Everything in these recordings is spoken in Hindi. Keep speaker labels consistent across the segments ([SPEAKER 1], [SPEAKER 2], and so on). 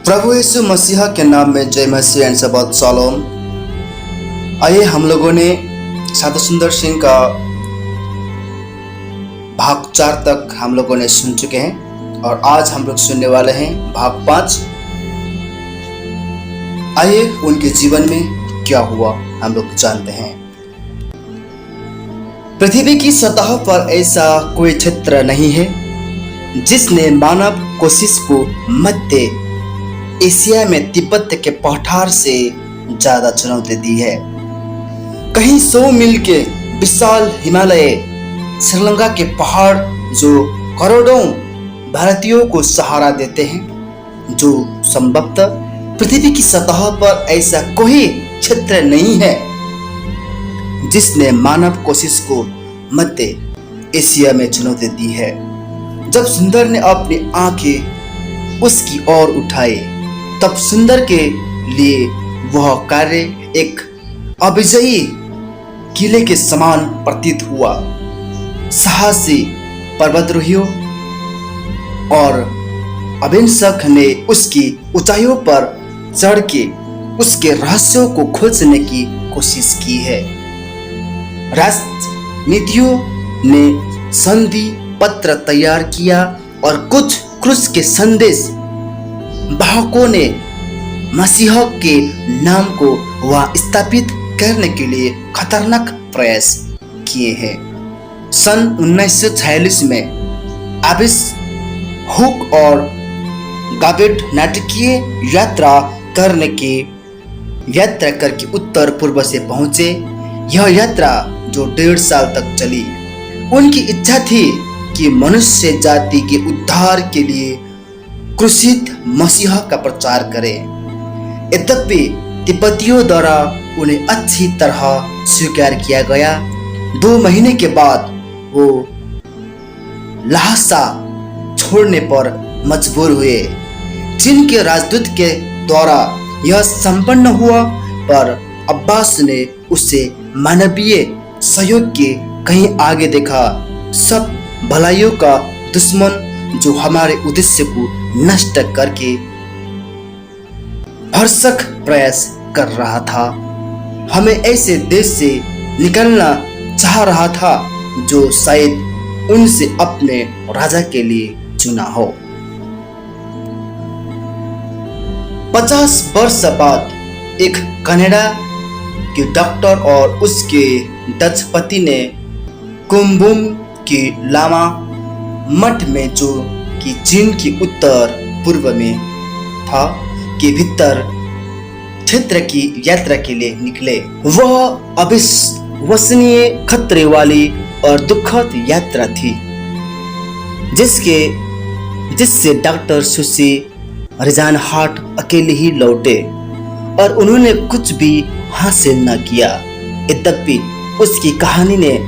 [SPEAKER 1] प्रभु यीशु मसीह के नाम में जय मसीह एंड शबद शालोम। आइए हम लोगों ने साधु सुंदर सिंह का भाग 4 तक हम लोगों ने सुन चुके हैं और आज हम लोग सुनने वाले हैं भाग 5। आइए उनके जीवन में क्या हुआ हम लोग जानते हैं। पृथ्वी की सतह पर ऐसा कोई क्षेत्र नहीं है जिसने मानव कोशिश को मध्य एशिया में तिब्बत के पठार से ज्यादा चुनौती दी है। कहीं 100 मील के विशाल हिमालय, श्रीलंका के पहाड़ जो करोड़ों भारतीयों को सहारा देते हैं, जो संभवतः पृथ्वी की सतह पर ऐसा कोई क्षेत्र नहीं है जिसने मानव कोशिश को मध्य एशिया में चुनौती दी है। जब सुंदर ने अपनी आंखें उसकी ओर उठाई तब सुंदर के लिए वह कार्य एक अविजयी किले के समान प्रतीत हुआ। साहसी पर्वतारोहियों और अन्वेषक ने उसकी ऊंचाइयों पर चढ़ के उसके रहस्यों को खोजने की कोशिश की है। राजनीतियों ने संधि पत्र तैयार किया और कुछ क्रूस के संदेश वाहकों ने मसीह के नाम को वहां स्थापित करने के लिए खतरनाक प्रयास किए हैं। सन 1946 में आबिस हुक और गाबेट नाटकीय यात्रा करके उत्तर पूर्व से पहुंचे। यह यात्रा जो 1.5 साल तक चली, उनकी इच्छा थी कि मनुष्य जाति के उद्धार के लिए क्रूसित मसीह का प्रचार करें। यद्यपि तिब्बतियों द्वारा उन्हें अच्छी तरह स्वीकार किया गया। 2 महीने के बाद वो लहासा छोड़ने पर मजबूर हुए। चीन के राजदूत के द्वारा यह संपन्न हुआ, पर अब्बास ने उसे मानवीय सहयोग के कहीं आगे देखा। सब भलाइयों का दुश्मन जो हमारे उद्देश्य को नष्ट करके भरसक प्रयास कर रहा था, हमें ऐसे देश से निकलना चाह रहा था जो शायद उनसे अपने राजा के लिए चुना हो। 50 वर्ष बाद एक कनाडा के डॉक्टर और उसके डच पति ने कुंभुम की लामा मठ में, जो कि चीन की उत्तर पूर्व में था, के भीतर क्षेत्र की यात्रा के लिए निकले। वह अविश्वसनीय खतरे वाली और दुखद यात्रा थी जिससे डॉक्टर सुसी रिजानहार्ट अकेले ही लौटे और उन्होंने कुछ भी हासिल न किया। यद्यपि उसकी कहानी ने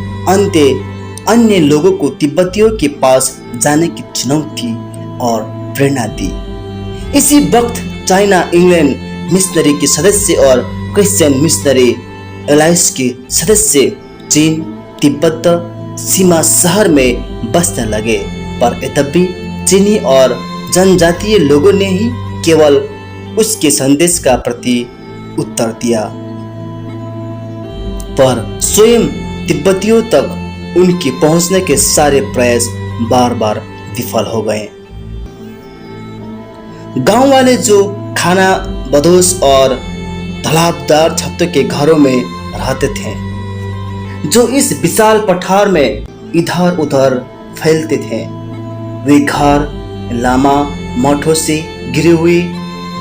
[SPEAKER 1] अन्य लोगों को तिब्बतियों के पास जाने की चुनौती और प्रेरणा दी। इसी वक्त चाइना इंग्लैंड मिशनरी के सदस्य और क्रिश्चियन मिशनरी एलायंस के सदस्य चीन तिब्बत सीमा शहर में बसने लगे, पर यद्यपि चीनी और जनजातीय लोगों ने ही केवल उसके संदेश का प्रति उत्तर दिया, पर स्वयं तिब्बतियों तक उनके पहुंचने के सारे प्रयास बार बार विफल हो गए। गांव वाले जो खाना बदोश और ढलाबदार छतों के घरों में रहते थे, जो इस विशाल पठार में इधर उधर फैलते थे, वे घर लामा मठों से घिरे हुए,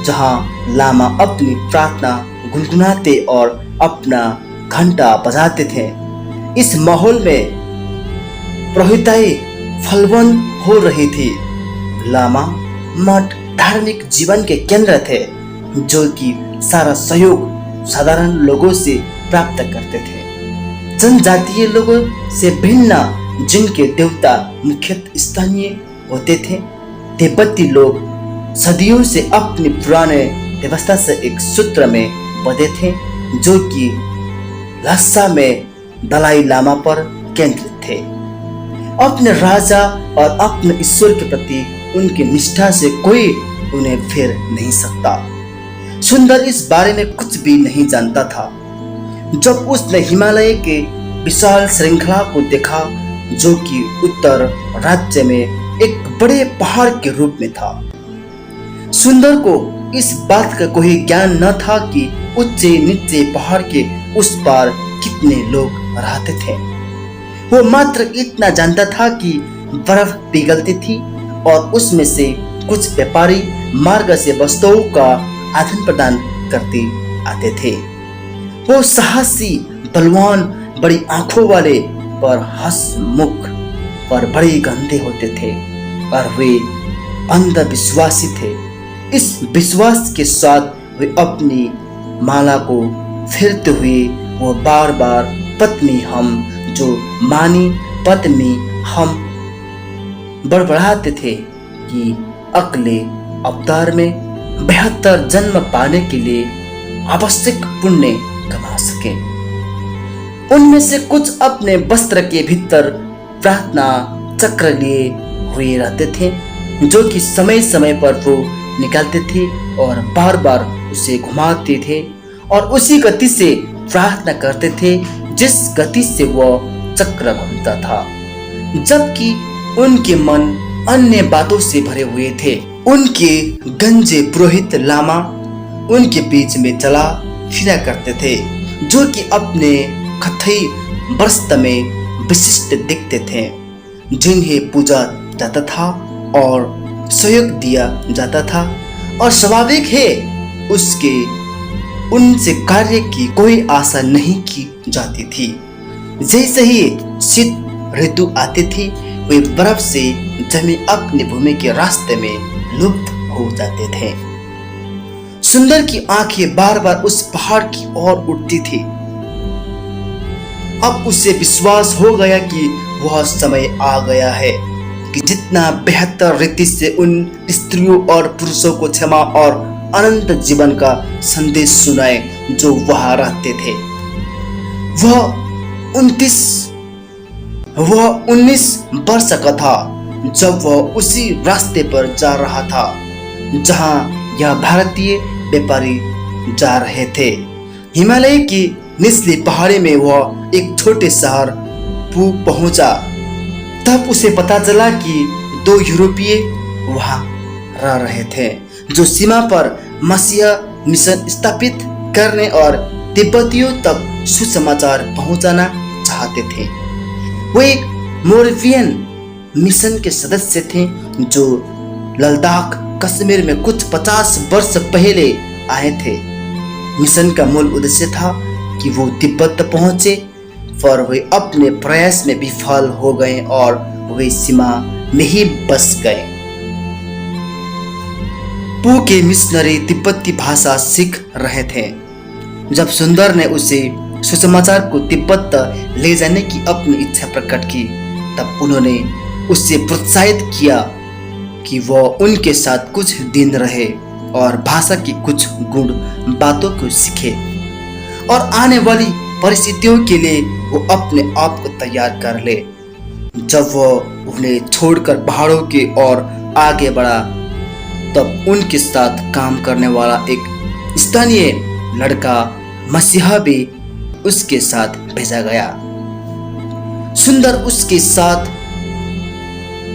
[SPEAKER 1] जहां लामा अपनी प्रार्थना गुनगुनाते और अपना घंटा बजाते थे। इस माहौल में पुरोहिताई फलवंत हो रही थी। लामा मठ धार्मिक जीवन के केंद्र थे, जो कि सारा सहयोग साधारण लोगों से प्राप्त करते थे। जनजातीय लोगों से भिन्न, जिनके देवता मुख्यतः स्थानीय होते थे, तिब्बती लोग सदियों से अपनी पुराने व्यवस्था से एक सूत्र में बंधे थे, जो कि लासा में दलाई लामा पर केंद्रित थे। अपने राजा और अपने ईश्वर के प्रति उनकी निष्ठा से कोई उन्हें फिर नहीं सकता। सुंदर इस बारे में कुछ भी नहीं जानता था। जब उसने हिमालय के विशाल श्रृंखला को देखा जो कि उत्तर राज्य में एक बड़े पहाड़ के रूप में था, सुंदर को इस बात का कोई ज्ञान न था कि ऊंचे नीचे पहाड़ के उस पार कितने लोग रहते थे। वो मात्र इतना जानता था कि बर्फ पिघलती थी और उसमें से कुछ व्यापारी मार्ग से वस्तुओं का आदान प्रदान करते आते थे। वो साहसी बलवान, बड़ी आंखों वाले पर हंसमुख पर बड़े गंदे होते थे और वे अंधविश्वासी थे। इस विश्वास के साथ वे अपनी माला को फेरते हुए वो बार बार पत्नी हम जो मानी पत्नी हम बड़बड़ाते थे कि अगले अवतार में बेहतर जन्म पाने के लिए आवश्यक पुण्य कमा सके। उनमें से कुछ अपने वस्त्र के भीतर प्रार्थना चक्र लिए हुए रहते थे जो कि समय समय पर वो निकालते थे और बार बार उसे घुमाते थे और उसी गति से प्रार्थना करते थे जिस गति से वह चक्र घूमता था, जबकि उनके मन अन्य बातों से भरे हुए थे। उनके गंजे पुरोहित लामा उनके बीच में चला फिरा करते थे जो कि अपने कथई वस्त्र में विशिष्ट दिखते थे, जिन्हें पूजा जाता था और सहयोग दिया जाता था और स्वाभाविक है उसके उनसे कार्य की कोई आशा नहीं की जाती थी। जैसे ही शीत ऋतु आती थी वे बर्फ से जमी अपनी भूमि के रास्ते में लुप्त हो जाते थे। सुंदर की आंखें बार बार उस पहाड़ की ओर उठती थी। अब उसे विश्वास हो गया कि वह समय आ गया है कि जितना बेहतर रीति से उन स्त्रियों और पुरुषों को क्षमा और अनंत जीवन का संदेश सुनाए जो वहां रहते थे। वह 19 वर्ष का था जब वह उसी रास्ते पर जा रहा था जहां यह भारतीय व्यापारी जा रहे थे। हिमालय की निचली पहाड़ी में वह एक छोटे शहर पू पहुंचा। तब उसे पता चला कि 2 यूरोपीय वहां रह रहे थे जो सीमा पर मसीहा मिशन स्थापित करने और तिब्बतियों तक सुसमाचार पहुंचाना चाहते थे। वो एक मोरवियन मिशन के सदस्य थे जो लद्दाख कश्मीर में कुछ 50 वर्ष पहले आए थे। मिशन का मूल उद्देश्य था कि वो तिब्बत पहुंचे, पर वे अपने प्रयास में विफल हो गए और वे सीमा में ही बस गए। पू के मिशनरी तिब्बती भाषा सीख रहे थे। जब सुंदर ने उसे सुसमाचार को तिब्बत ले जाने की अपनी इच्छा प्रकट की, तब उन्होंने उससे प्रोत्साहित किया कि वह उनके साथ कुछ दिन रहे और भाषा की कुछ गुण बातों को सीखे और आने वाली परिस्थितियों के लिए वो अपने आप को तैयार कर ले। जब वह उन्हें छोड़कर पहाड़ों की ओर आगे बढ़ा, तब उनके साथ काम करने वाला एक स्थानीय लड़का मसीहा भी उसके साथ भेजा गया। सुंदर उसके साथ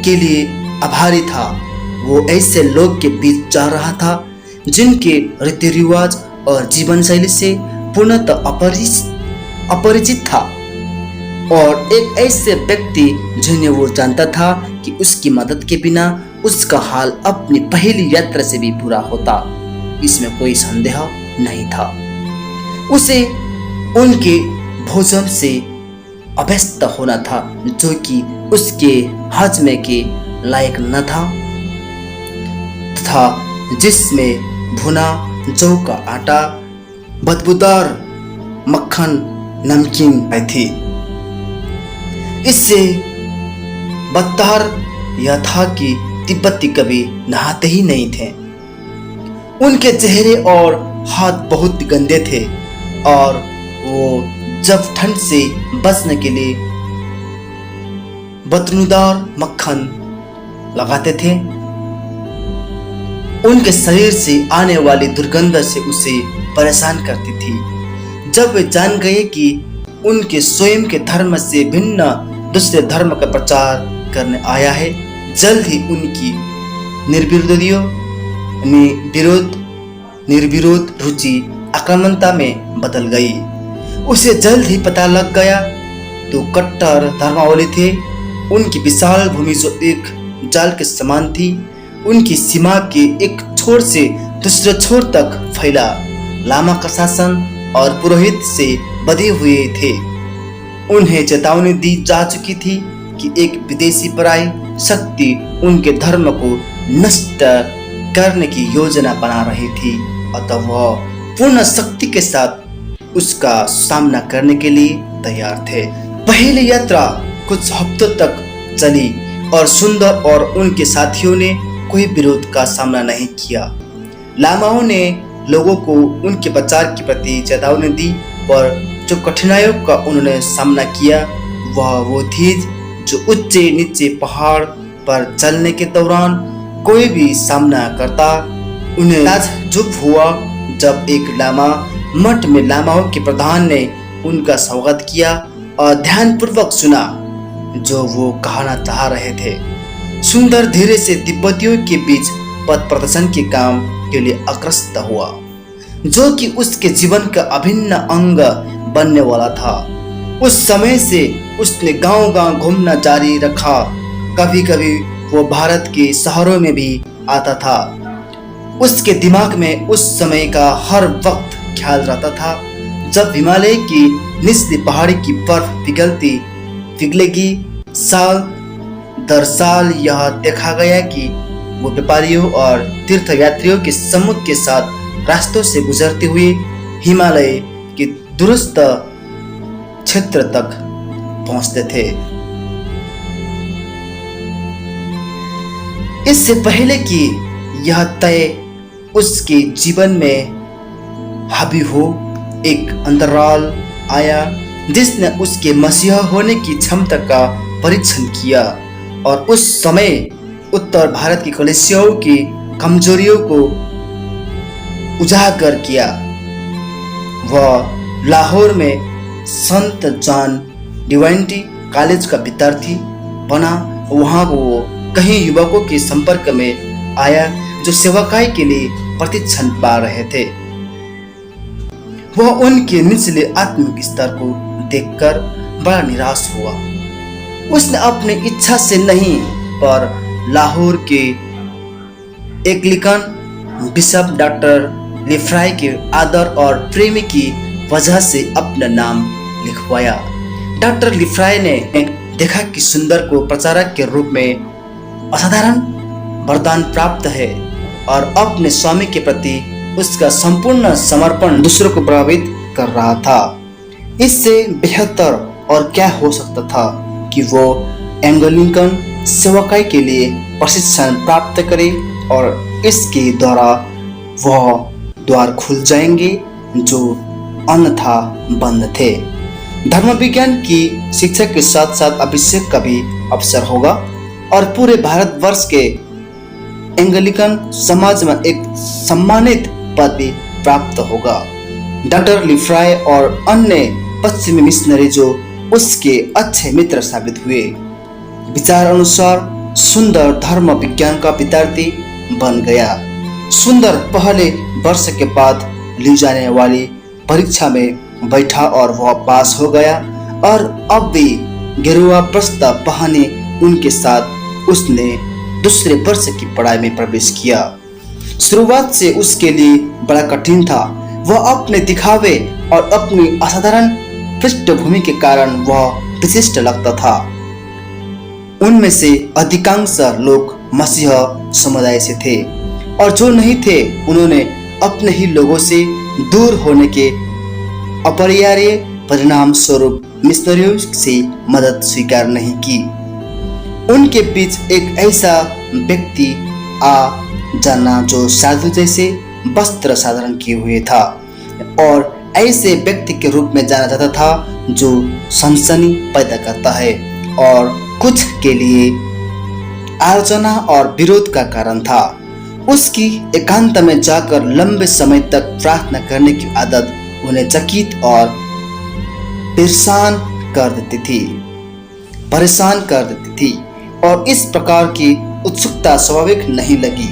[SPEAKER 1] के लिए आभारी था। वो ऐसे लोग के बीच जा रहा था जिनके रीति रिवाज और जीवन शैली से पूर्णतः अपरिचित था और एक ऐसे व्यक्ति जिन्हें वो जानता था कि उसकी मदद के बिना उसका हाल अपनी पहली यात्रा से भी बुरा होता, इसमें कोई संदेह नहीं था। उसे उनके भोजन से अभ्यस्त होना था जो कि उसके हजमे के लायक न था तथा जिसमें भुना जौ का आटा, बदबूदार मक्खन, नमकीन थी। इससे बदतर यह था कि तिब्बती कभी नहाते ही नहीं थे। उनके चेहरे और हाथ बहुत गंदे थे और वो जब ठंड से बचने के लिए बदबूदार मक्खन लगाते थे उनके शरीर से आने वाली दुर्गंध से उसे परेशान करती थी। जब वे जान गए कि उनके स्वयं के धर्म से भिन्न दूसरे धर्म का प्रचार करने आया है, जल्द ही उनकी निर्विरोध रुचि आक्रामकता में बदल गई। उसे जल्द ही पता लग गया तो कट्टर धर्मावली थे। उनकी विशाल भूमि जो एक जाल के समान थी, उनकी सीमा के एक छोर से दूसरे छोर तक फैला। लामा का शासन और पुरोहित से बधे हुए थे। उन्हें चेतावनी दी जा चुकी थी कि एक विदेशी पराई शक्ति उनके धर्म को नष्ट करने की योजना बना रही थी, अतः वह पूर्ण शक्ति के साथ उसका सामना करने के लिए तैयार थे। पहली यात्रा कुछ हफ्तों तक चली और सुंदर और उनके साथियों ने कोई विरोध का सामना नहीं किया। लामाओं ने लोगों को उनके बचाव के प्रति चेतावनी दी, पर जो कठिनाइयों का उन्होंने सामना किया वह वो थी जो ऊंचे नीचे पहाड़ पर चलने के दौरान कोई भी सामना करता। उन्हें ताज्जुब हुआ जब एक लामा मठ में लामाओं के प्रधान ने उनका स्वागत किया और ध्यानपूर्वक सुना जो वो कहना चाह रहे थे। सुंदर धीरे से तिब्बतियों के बीच पथ प्रदर्शन के काम के लिए अग्रसर हुआ, जो कि उसके जीवन का अभिन्न अंग बनने वाला था। उस समय से उसने गांव-गांव घूमना जारी रखा। कभी कभी वो भारत के शहरों में भी आता था। उसके दिमाग में उस समय का हर वक्त ख्याल रहता था जब हिमालय की निचली पहाड़ी की बर्फ पिघलेगी। साल दर साल यह देखा गया कि वो व्यापारियों और तीर्थयात्रियों के समूह के साथ रास्तों से गुजरते हुए हिमालय के दूरस्थ क्षेत्र तक पहुंचते थे। इससे पहले कि यह तय उसके जीवन में हावी हो, एक अंतराल आया जिसने उसके मसीहा होने की क्षमता का परीक्षण किया और उस समय उत्तर भारत की कलिसियाओं की कमजोरियों को उजागर किया। वह लाहौर में संत जॉन डिवाइनिटी कॉलेज का विद्यार्थी बना। वहां वो कई युवकों के संपर्क में आया जो सेवकाई के लिए प्रशिक्षण पा रहे थे। वह उनके निचले आत्मिक स्तर को देखकर बड़ा निराश हुआ। उसने अपनी इच्छा से नहीं, पर लाहौर के एंग्लिकन बिशप डॉक्टर लिफ्राय के आदर और प्रेम की वजह से अपना नाम लिखवाया। डॉक्टर लिफ्राय ने देखा कि सुंदर को प्रचारक के रूप में असाधारण वरदान प्राप्त है और अपने स्वामी के प्रति उसका संपूर्ण समर्पण दूसरों को प्रभावित कर रहा था। इससे बेहतर और क्या हो सकता था कि वो एंग्लिकन सेवकाई के लिए प्रशिक्षण प्राप्त करे और इसके द्वारा वह द्वार खुल जाएंगे जो अन्यथा बंद थे। धर्म विज्ञान की शिक्षा के साथ साथ अभिषेक का भी अवसर होगा और पूरे भारतवर्ष के एंग्लिकन समाज में एक सम्मानित पद भी प्राप्त होगा। डॉक्टर लिफ्राय और अन्य पश्चिमी मिशनरी जो उसके अच्छे मित्र साबित हुए, विचार अनुसार सुंदर धर्म विज्ञान का विद्यार्थी बन गया। सुंदर पहले वर्ष के बाद ली जाने वाली परीक्षा में बैठा और वह पास हो गया और अब भी गेरुआ वस्त्र पहने उनके साथ उसने दूसरे वर्ष की पढ़ाई में प्रवेश किया। शुरुआत से उसके लिए बड़ा कठिन था। वह अपने दिखावे और अपनी असाधारण पृष्ठभूमि के कारण वह विशिष्ट लगता था। उनमें से अधिकांश लोग मसीह समुदाय से थे और जो नहीं थे उन्होंने अपने ही लोगों से दूर होने के अपरिहार्य परिणाम स्वरूप मिशनरियों से मदद स्वीकार नहीं की। उनके बीच एक ऐसा व्यक्ति आ जाना जो साधु जैसे वस्त्र साधारण किए हुए था और ऐसे व्यक्ति के रूप में जाना जाता था जो सनसनी पैदा करता है और कुछ के लिए आलोचना और विरोध का कारण था। उसकी एकांत में जाकर लंबे समय तक प्रार्थना करने की आदत उन्हें चकित और परेशान कर देती थी और इस प्रकार की उत्सुकता स्वाभाविक नहीं लगी।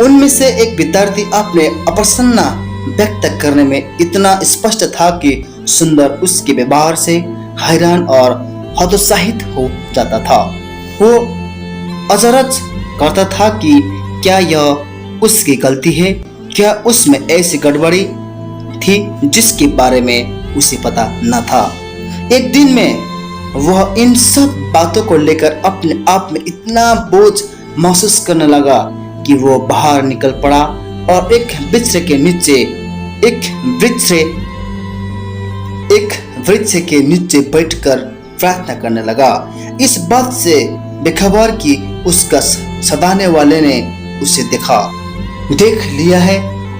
[SPEAKER 1] उनमें से एक विद्यार्थी अपने अप्रसन्नता व्यक्त करने में इतना स्पष्ट था कि सुंदर उसके व्यवहार से हैरान और हतोत्साहित हो जाता था। वो अचरज करता था कि क्या यह उसकी गलती है, क्या उसमें ऐसी गड़बड़ी थी जिसके बारे में उसे पता न था। एक दिन में वह इन सब बातों को लेकर अपने आप में इतना बोझ महसूस करने लगा कि वो बाहर निकल पड़ा और एक वृक्ष के नीचे बैठकर प्रार्थना करने लगा। इस बात से बेखबर कि उसका सताने वाले ने उसे देख लिया है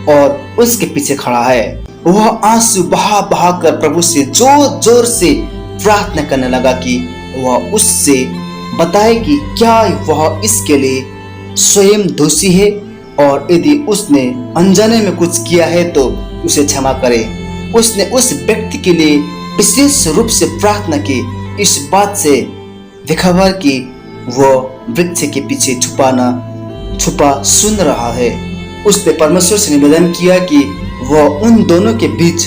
[SPEAKER 1] और उसके पीछे खड़ा है। वह आंसू बहा बहा कर प्रभु से जोर जोर से प्रार्थना करने लगा कि वह उससे बताए कि क्या वह इसके लिए स्वयं दोषी है और यदि उसने अनजाने में कुछ किया है तो उसे क्षमा करे। उसने उस व्यक्ति के लिए विशेष रूप से प्रार्थना की, इस बात से बेखबर कि वह वृक्ष के पीछे छुपा सुन रहा है। उसने परमेश्वर से निवेदन किया कि वह उन दोनों के बीच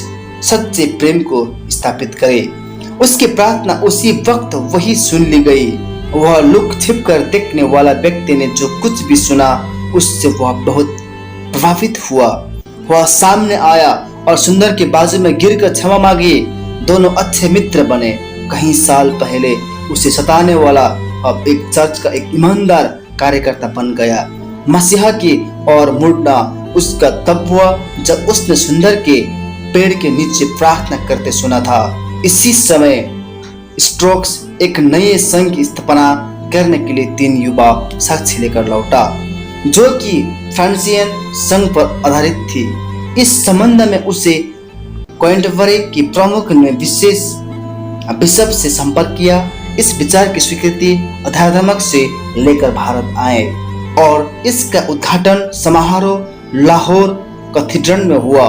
[SPEAKER 1] सच्चे प्रेम को स्थापित करे। उसकी प्रार्थना उसी वक्त वही सुन ली गई। वह लुक छिप कर देखने वाला व्यक्ति ने जो कुछ भी सुना उससे वह बहुत प्रभावित हुआ। वह सामने आया और सुंदर के बाजू में गिरकर क्षमा मांगी। दोनों अच्छे मित्र बने। कई साल पहले उसे सताने वाला अब एक चर्च का एक ईमानदार कार्यकर्ता बन गया। मसीहा की और मुड़ना उसका तब हुआ जब उसने सुंदर के पेड़ के नीचे प्रार्थना करते सुना था। इसी समय स्ट्रोक्स एक नए संघ की स्थापना करने के लिए 3 युवा साक्षी लेकर लौटा, जो कि फ्रांसियन संघ पर आधारित थी। इस संबंध में उसे कैंटरबरी की प्रमुख ने बिशप से संपर्क किया। इस विचार की स्वीकृति अध्यात्मक से लेकर भारत आए और इसका उद्घाटन समारोह लाहौर कैथेड्रल में हुआ।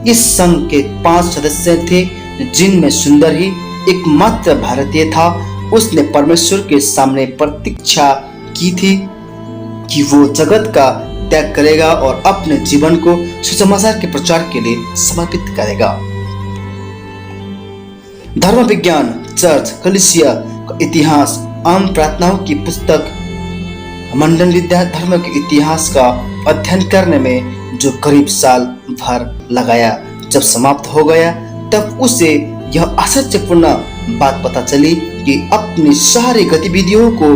[SPEAKER 1] इस संघ के 5 सदस्य थे, जिनमें सुंदर ही एकमात्र भारतीय था। उसने परमेश्वर के सामने प्रतीक्षा की थी कि वो जगत का त्याग करेगा और अपने जीवन को सुसमाचार के प्रचार के लिए समर्पित करेगा। धर्म विज्ञान, चर्च, कलीसिया का इतिहास, आम प्रार्थनाओं की पुस्तक मंडल विद्या धर्म के इतिहास का अध्ययन करने में जो करीब साल भर लगाया, जब समाप्त हो गया तब उसे यह आश्चर्यपूर्ण बात पता चली कि अपनी सारी गतिविधियों को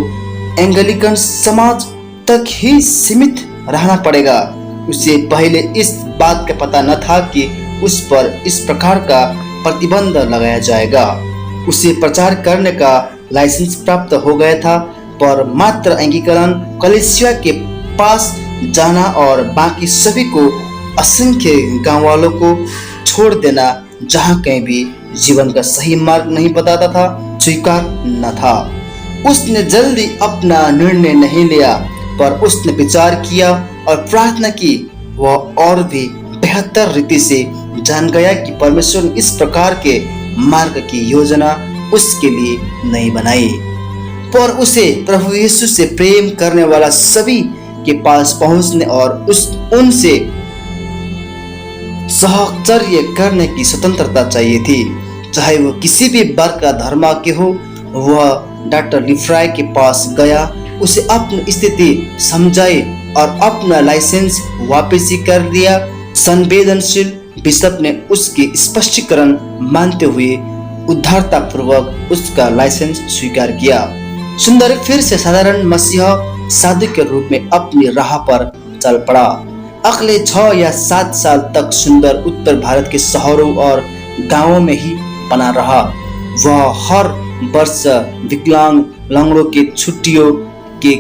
[SPEAKER 1] एंग्लिकन समाज तक ही सीमित रहना पड़ेगा। उसे पहले इस बात का पता न था कि उस पर इस प्रकार का प्रतिबंध लगाया जाएगा। उसे प्रचार करने का लाइसेंस प्राप्त हो गया था, पर मात्र एंग्लिकन कलीसिया के पास जाना और बाकी सभी को असंख्य गांव वालों को छोड़ देना, जहां कहीं भी जीवन का सही मार्ग नहीं बताता था, स्वीकार न था। उसने जल्दी अपना निर्णय नहीं लिया, पर उसने विचार किया और प्रार्थना की। वह और भी बेहतर रीति से जान गया कि परमेश्वर ने इस प्रकार के मार्ग की योजना उसके लिए नहीं बनाई, पर उसे प्रभु यीशु से प्रेम करने वाला सभी के पास पहुंचने और उनसे सहचर्य करने की स्वतंत्रता चाहिए थी, चाहे वो किसी भी वर्ग का धर्म के हो। वह डॉक्टर लिफ्राय के पास गया, उसे अपनी स्थिति समझाई और अपना लाइसेंस वापसी कर दिया। संवेदनशील बिशप ने उसकी स्पष्टीकरण मानते हुए उदारता पूर्वक उसका लाइसेंस स्वीकार किया। सुंदर फिर से साधारण मसीहा साधु के रूप में अपनी राह पर चल पड़ा। अगले 6 या 7 साल तक सुंदर उत्तर भारत के शहरों और गांवों में ही बना रहा। वह हर वर्ष विकलांग लंगड़ों के छुट्टियों के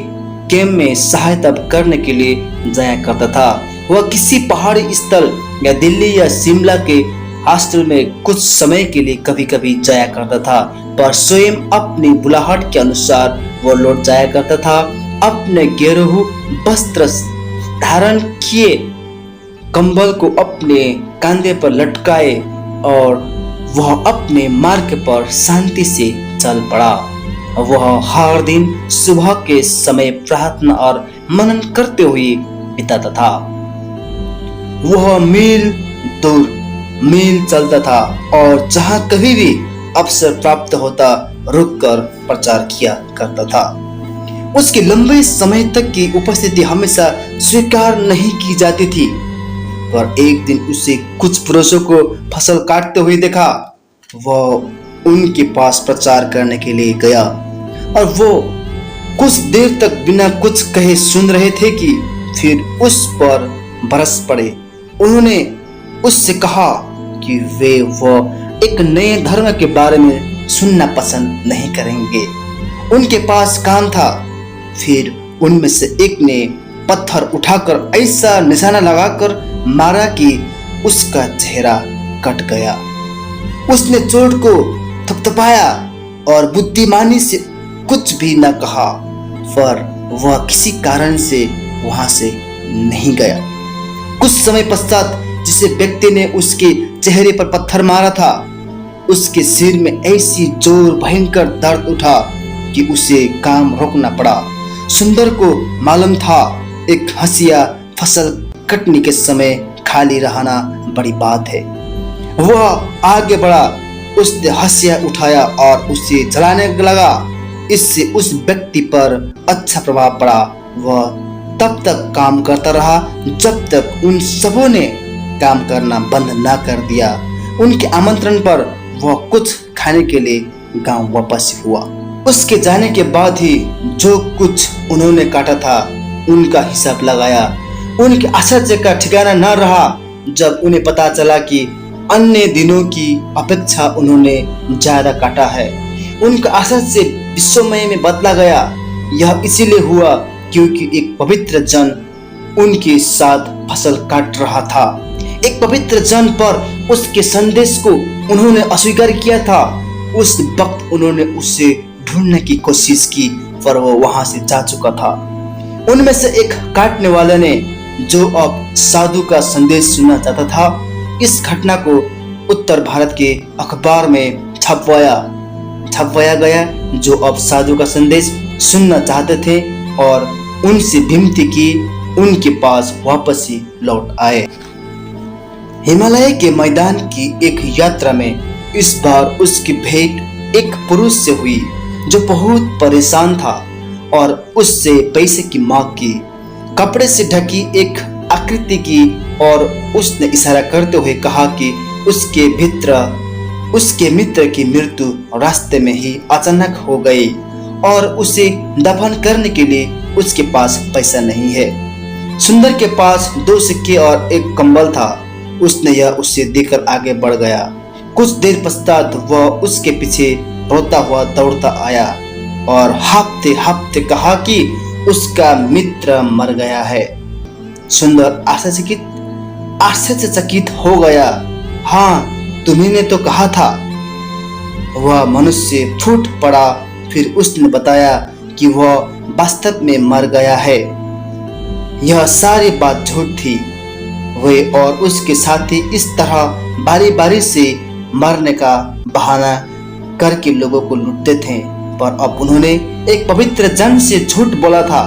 [SPEAKER 1] कैंप में सहायता करने के लिए जाया करता था। वह किसी पहाड़ी स्थल या दिल्ली या शिमला के हॉस्टल में कुछ समय के लिए कभी कभी जाया करता था, पर स्वयं अपनी बुलाहट के अनुसार वह लौट जाया करता था। अपने गेरुआ वस्त्र धारण किए कंबल को अपने कंधे पर लटकाए और वह अपने मार्ग पर शांति से चल पड़ा। वह हर दिन सुबह के समय प्रार्थना और मनन करते हुए बिताता था। वह मील दूर मील चलता था और जहां कभी भी अवसर प्राप्त होता रुककर प्रचार किया करता था। उसकी लंबे समय तक की उपस्थिति हमेशा स्वीकार नहीं की जाती थी, पर एक दिन उसे कुछ पुरुषों को फसल काटते हुए देखा। वह उनके पास प्रचार करने के लिए गया और वो कुछ देर तक बिना कुछ कहे सुन रहे थे कि फिर उस पर बरस पड़े। उन्होंने उससे कहा कि वह एक नए धर्म के बारे में सुनना पसंद नहीं करेंगे। उनके पास काम था। फिर उनमें से एक ने पत्थर उठाकर ऐसा निशाना लगाकर मारा कि उसका चेहरा कट गया। उसने चोट को थपथपाया और बुद्धिमानी से कुछ भी न कहा, पर वह किसी कारण से वहां से नहीं गया। कुछ समय पश्चात जिस व्यक्ति ने उसके चेहरे पर पत्थर मारा था, उसके सिर में ऐसी जोर भयंकर दर्द उठा कि उसे काम रोकना पड़ा। सुंदर को मालूम था एक हंसिया फसल कटने के समय खाली रहना बड़ी बात है। वह आगे बढ़ा, उसने हंसिया उठाया और उसे जलाने लगा। इससे उस व्यक्ति पर अच्छा प्रभाव पड़ा। वह तब तक काम करता रहा जब तक उन सबों ने काम करना बंद न कर दिया। उनके आमंत्रण पर वह कुछ खाने के लिए गांव वापस हुआ। उसके जाने के बाद ही जो कुछ उन्होंने काटा था उनका हिसाब लगाया। उनके आश्चर्य का ठिकाना न रहा जब उन्हें पता चला कि अन्य दिनों की अपेक्षा उन्होंने ज्यादा काटा है। उनका आश्चर्य विस्मय में बदला गया। यह इसीलिए हुआ क्योंकि एक पवित्र जन उनके साथ फसल काट रहा था। एक पवित्र जन पर उसके संदेश को उन्होंने अस्वीकार किया था। उस वक्त उन्होंने उसे ढूंढने की कोशिश की, पर वो वहां से जा चुका था। उनमें से एक काटने वाले ने, जो अब साधु का संदेश सुनना चाहता था, इस घटना को उत्तर भारत के अखबार में छपवाया गया। जो अब साधु का संदेश सुनना चाहते थे और उनसे विनती की उनके पास वापस ही लौट आए। हिमालय के मैदान की एक यात्रा में इस बार उसकी भेंट एक पुरुष से हुई जो बहुत परेशान था और उससे पैसे की मांग की। कपड़े से ढकी एक आकृति की और उसने इशारा करते हुए कहा कि उसके मित्र की मृत्यु रास्ते में ही अचानक हो गई और उसे दफन करने के लिए उसके पास पैसा नहीं है। सुंदर के पास 2 सिक्के और एक कंबल था। उसने यह उसे देकर आगे बढ़ गया। कुछ देर पश्चात वह उसके पीछे रोता हुआ दौड़ता आया और हांफते हांफते कहा कि उसका मित्र मर गया है। सुंदर आश्चर्यचकित हो गया। हाँ, तुम्ही ने तो कहा था। वह मनुष्य फूट पड़ा। फिर उसने बताया कि वह वास्तव में मर गया है। यह सारी बात झूठ थी। वे और उसके साथी इस तरह बारी बारी से मरने का बहाना करके लोगों को लूटते थे, पर अब उन्होंने एक पवित्र जन से झूठ बोला था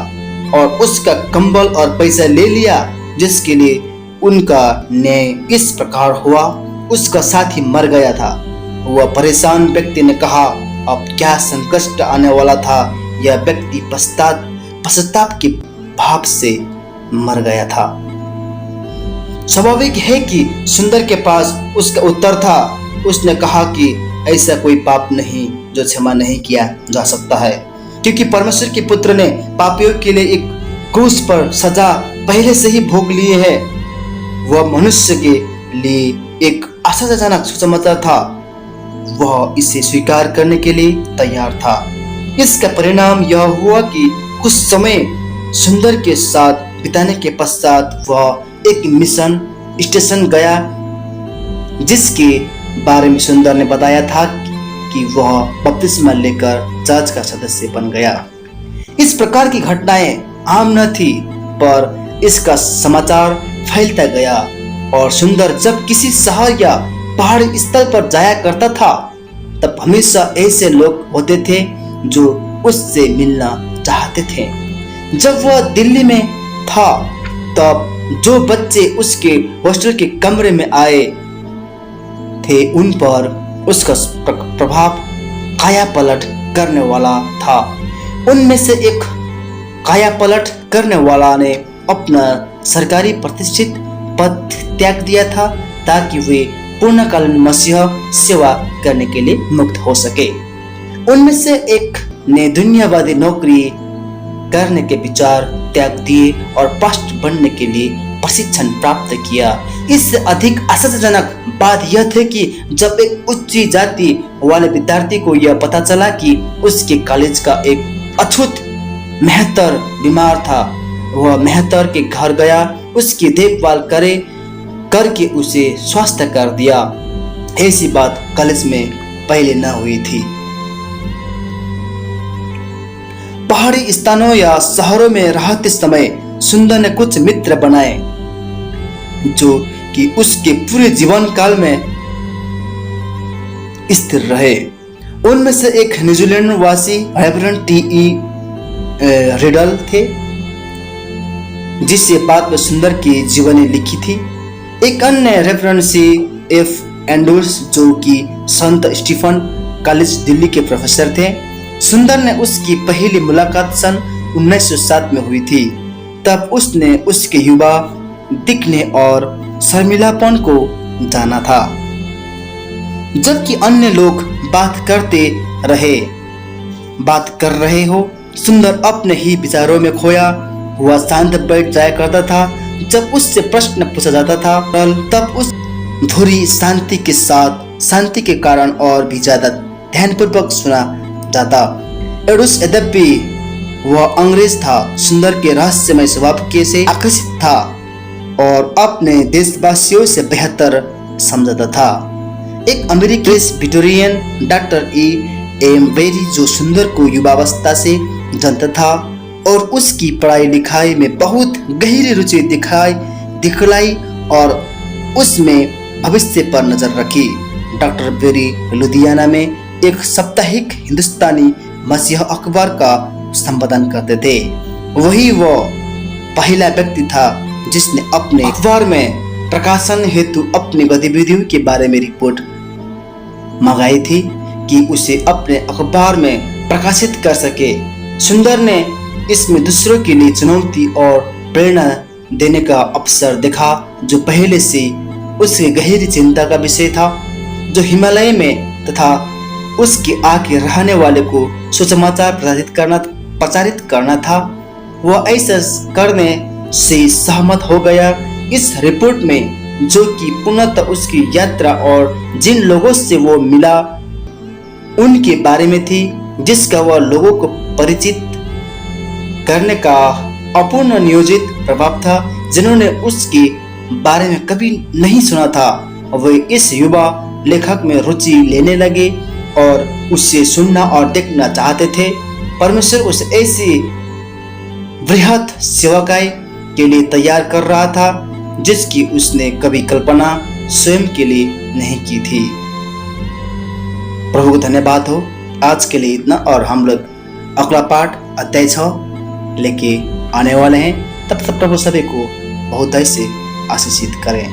[SPEAKER 1] और उसका कंबल और पैसा ले लिया, जिसके लिए उनका न्याय इस प्रकार हुआ। उसका साथी मर गया था। वह परेशान व्यक्ति ने कहा, अब क्या संकट आने वाला था। यह व्यक्ति पश्चाताप के भाव से मर गया था। स्वाभाविक है कि सुंदर के पास उसका उत्तर था। उसने कहा कि ऐसा कोई पाप नहीं जो क्षमा नहीं किया जा सकता है, क्योंकि परमेश्वर के पुत्र ने पापियों के लिए एक क्रूस पर सजा पहले से ही भोग लिए है। वह मनुष्य के लिए एक आश्चर्यजनक सुसमाचार था। वह इसे स्वीकार करने के लिए तैयार था। इसका परिणाम यह हुआ कि कुछ समय सुंदर के साथ बिताने के पश्चात वह एक मिशन स्टेशन गया, जिसके बारे में सुंदर ने बताया था कि वह बपतिस्मा लेकर चर्च का सदस्य बन गया। इस प्रकार की घटनाएं आम न थी, पर इसका समाचार फैलता गया और सुंदर जब किसी शहर या पहाड़ी स्थल पर जाया करता था तब हमेशा ऐसे लोग होते थे जो उससे मिलना चाहते थे। जब वह दिल्ली में था तब जो बच्चे उसके हॉस्टल के कमरे में आए थे उन पर उसका प्रभाव काया पलट करने वाला था। उनमें से एक काया पलट करने वाला ने अपना सरकारी प्रतिष्ठित पद त्याग दिया था ताकि वे पूर्णकालीन मसीह सेवा करने के लिए मुक्त हो सके। उनमें से एक ने दुनियावादी नौकरी करने के विचार त्याग दिए और पास्टर बनने के लिए प्रशिक्षण प्राप्त किया। इससे अधिक आश्चर्यजनक बात यह थी कि जब एक उच्च जाति वाले विद्यार्थी को यह पता चला कि उसके कॉलेज का एक अछूत मेहतर बीमार था, वह मेहतर के घर गया, उसकी देखभाल करके उसे स्वस्थ कर दिया। ऐसी बात कॉलेज में पहले न हुई थी। पहाड़ी स्थानों या शहरों में रहते समय सुंदर ने कुछ मित्र बनाए जो कि उसके पूरे जीवन काल में स्थिर रहे। उनमें से एक न्यूजीलैंड वासी रेवरेंड टी.ई. रिडल थे जिससे बाद में सुंदर की जीवनी लिखी थी। एक अन्य रेवरेंड C.F. एंड्रूज जो कि संत स्टीफन कॉलेज दिल्ली के प्रोफेसर थे। सुंदर ने उसकी पहली मुलाकात सन 1907 में हुई थी। तब उसने उसके युवा दिखने और शर्मिलापन को जाना था। जबकि अन्य लोग बात कर रहे हो, सुंदर अपने ही विचारों में खोया हुआ शांत बैठ जाया करता था। जब उससे प्रश्न पूछा जाता था तब उस धुरी शांति के साथ शांति के कारण और भी ज्यादा ध्यानपूर्वक सुना जाता। एडुस यद्यपि वह अंग्रेज था, सुंदर के रहस्यमय स्वभाव से आकर्षित था और अपने देशवासियों से बेहतर समझता था। एक अमेरिकी विक्टोरियन डॉक्टर E.M. वेरी जो सुंदर को युवावस्था से जानता था और उसकी पढ़ाई लिखाई में बहुत गहरी रुचि दिखलाई और उसमें भविष्य पर नजर रखी। डॉक्टर बेरी लुधियाना में एक साप्ताहिक हिंदुस्तानी मसीह अखबार का संपादन करते थे। वही वो पहला व्यक्ति था जिसने अपने अखबार में प्रकाशन हेतु अपनी गतिविधियों के बारे में रिपोर्ट मंगाई थी कि उसे अपने अखबार में प्रकाशित कर सके। सुंदर ने इसमें दूसरों के लिए चुनौती और प्रेरणा देने का अवसर देखा जो पहले से उसकी गहरी चिंता का विषय था। जो हिमालय में तथा उसके आगे रहने वाले को सुसमाचार प्रचारित करना था, वह ऐसा करने से सहमत हो गया। इस रिपोर्ट में जो कि पूर्णतः उसकी यात्रा और जिन लोगों से वो मिला उनके बारे में थी, जिसका वह लोगों को परिचित करने का अपूर्ण नियोजित प्रभाव था, जिन्होंने उसके बारे में कभी नहीं सुना था। वे इस युवा लेखक में रुचि लेने लगे और उससे सुनना और देखना चाहते थे। परमेश्वर उसे ऐसी बृहद सेवकाई के लिए तैयार कर रहा था जिसकी उसने कभी कल्पना स्वयं के लिए नहीं की थी। प्रभु को धन्यवाद हो। आज के लिए इतना और हम लोग अगला पाठ अध्याय 6 लेके आने वाले हैं। तब तक प्रभु सभी को बहुत से आशीषित करें।